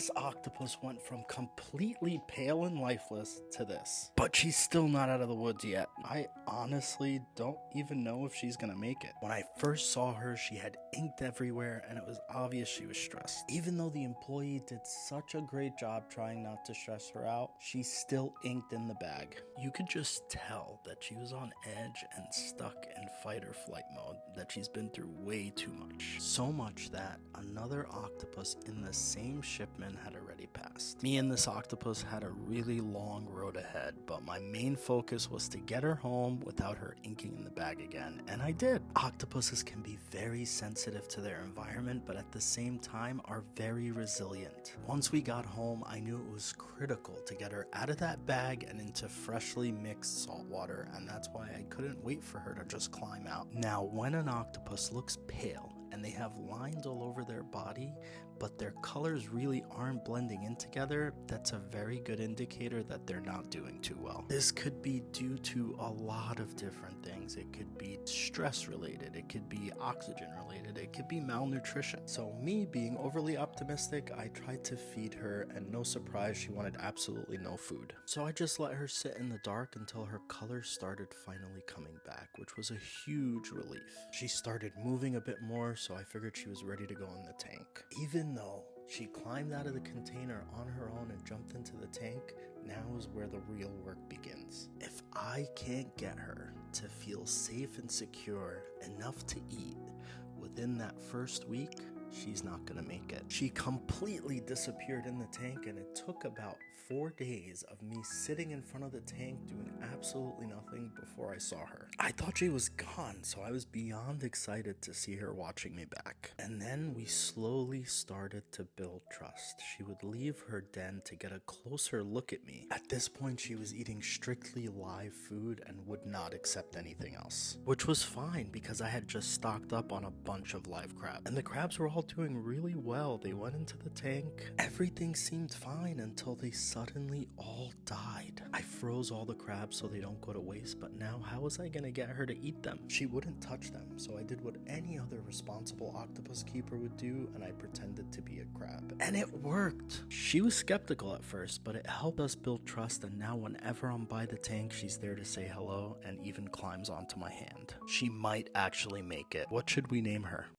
This octopus went from completely pale and lifeless to this. But she's still not out of the woods yet. I honestly don't even know if she's gonna make it. When I first saw her, she had ink everywhere and it was obvious she was stressed. Even though the employee did such a great job trying not to stress her out, she still inked in the bag. You could just tell that she was on edge and stuck in fight or flight mode, that she's been through way too much. So much that another octopus in the same shipment had already passed. Me and this octopus had a really long road ahead, but my main focus was to get her home without her inking in the bag again, and I did. Octopuses can be very sensitive to their environment, but at the same time are very resilient. Once we got home, I knew it was critical to get her out of that bag and into freshly mixed salt water, and that's why I couldn't wait for her to just climb out. Now, when an octopus looks pale and they have lines all over their body, but their colors really aren't blending in together, that's a very good indicator that they're not doing too well. This could be due to a lot of different things. It could be stress related, it could be oxygen related, it could be malnutrition. So me being overly optimistic, I tried to feed her, and no surprise, she wanted absolutely no food. So I just let her sit in the dark until her colors started finally coming back, which was a huge relief. She started moving a bit more, so I figured she was ready to go in the tank. Even though she climbed out of the container on her own and jumped into the tank, now is where the real work begins. If I can't get her to feel safe and secure enough to eat within that first week, she's not gonna make it. She completely disappeared in the tank, and it took about 4 days of me sitting in front of the tank doing absolutely nothing before I saw her. I thought she was gone, so I was beyond excited to see her watching me back. And then we slowly started to build trust. She would leave her den to get a closer look at me. At this point, she was eating strictly live food and would not accept anything else, which was fine because I had just stocked up on a bunch of live crab, and the crabs were all doing really well. They went into the tank. Everything seemed fine until they suddenly all died. I froze all the crabs so they don't go to waste, but now how was I gonna get her to eat them? She wouldn't touch them, so I did what any other responsible octopus keeper would do, and I pretended to be a crab. And it worked! She was skeptical at first, but it helped us build trust, and now whenever I'm by the tank, she's there to say hello and even climbs onto my hand. She might actually make it. What should we name her?